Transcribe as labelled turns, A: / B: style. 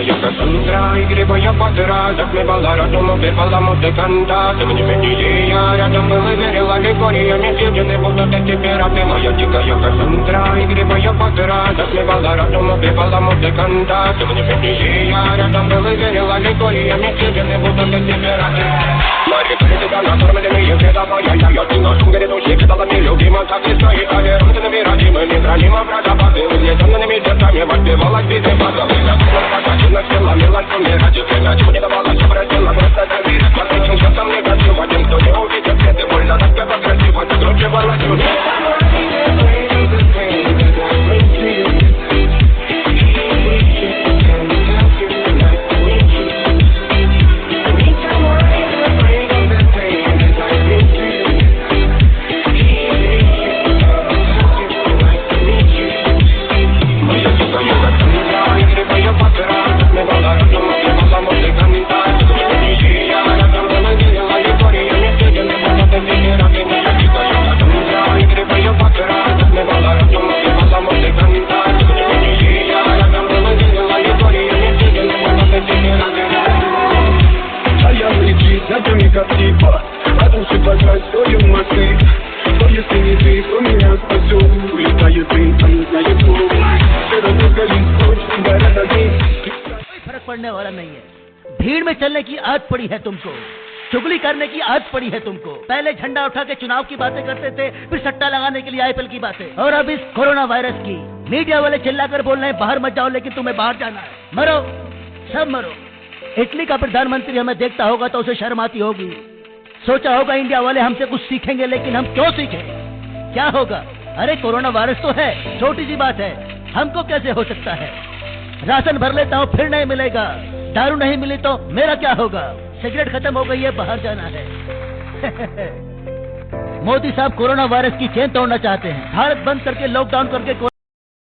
A: я Кассандра, и грибы я подра. Затмевала разум, убивала музыканта. Ты мне веди, я рядом был и верила легориями. Съедены будут эти пираты. Моя дикая Кассандра, и грибы я подра. Затмевала разум, убивала музыканта. Ты мне веди, я рядом был и верила легориями. Съедены будут эти пираты. Мария, ты тебя накормлены, и световая я. Ты на шум грядущий, кидалами любима. Так и стоит, а вернутыми родимыми. Хранимо врата-базы, угнетенными сердцами. Воспевалась биты базовых. Накачана села, меланхолия ради тебя. Чего не давала, все просила, просто доверить. Последним часом не красиво, тем, кто не увидит свет. И больно так, как красиво, закручивалась любовь.
B: Как типа, а души позвать стою мосты. Что если не ты, кто меня спасет? Улетает ты, а не знаю кто. Все горит скотч, горят огни.
C: कोई फर्क पड़ने वाला नहीं है। भीड़ में चलने की आदत पड़ी है तुमको, चुगली करने की आदत पड़ी है तुमको। पहले झंडा उठा के चुनाव की बातें करते थे, फिर सट्टा लगाने के लिए आईपीएल की बातें, और अब इस कोरोना वायरस की। मीडिया वाले चिल्लाकर बोल रहे हैं बाहर मत जाओ, लेकिन तुम्हें बाहर जाना है। मरो, सब मरो। इटली का प्रधानमंत्री हमें देखता होगा तो उसे शर्म आती होगी। सोचा होगा इंडिया वाले हमसे कुछ सीखेंगे, लेकिन हम क्यों सीखें? क्या होगा? अरे कोरोना वायरस तो है, छोटी सी बात है, हमको कैसे हो सकता है? राशन भर लेता हूँ फिर नहीं मिलेगा, दारू नहीं मिली तो मेरा क्या होगा? सिगरेट खत्म हो गई है, बाहर जाना है। मोदी साहब कोरोना वायरस की चेन तोड़ना चाहते हैं। भारत बंद करके, लॉकडाउन करके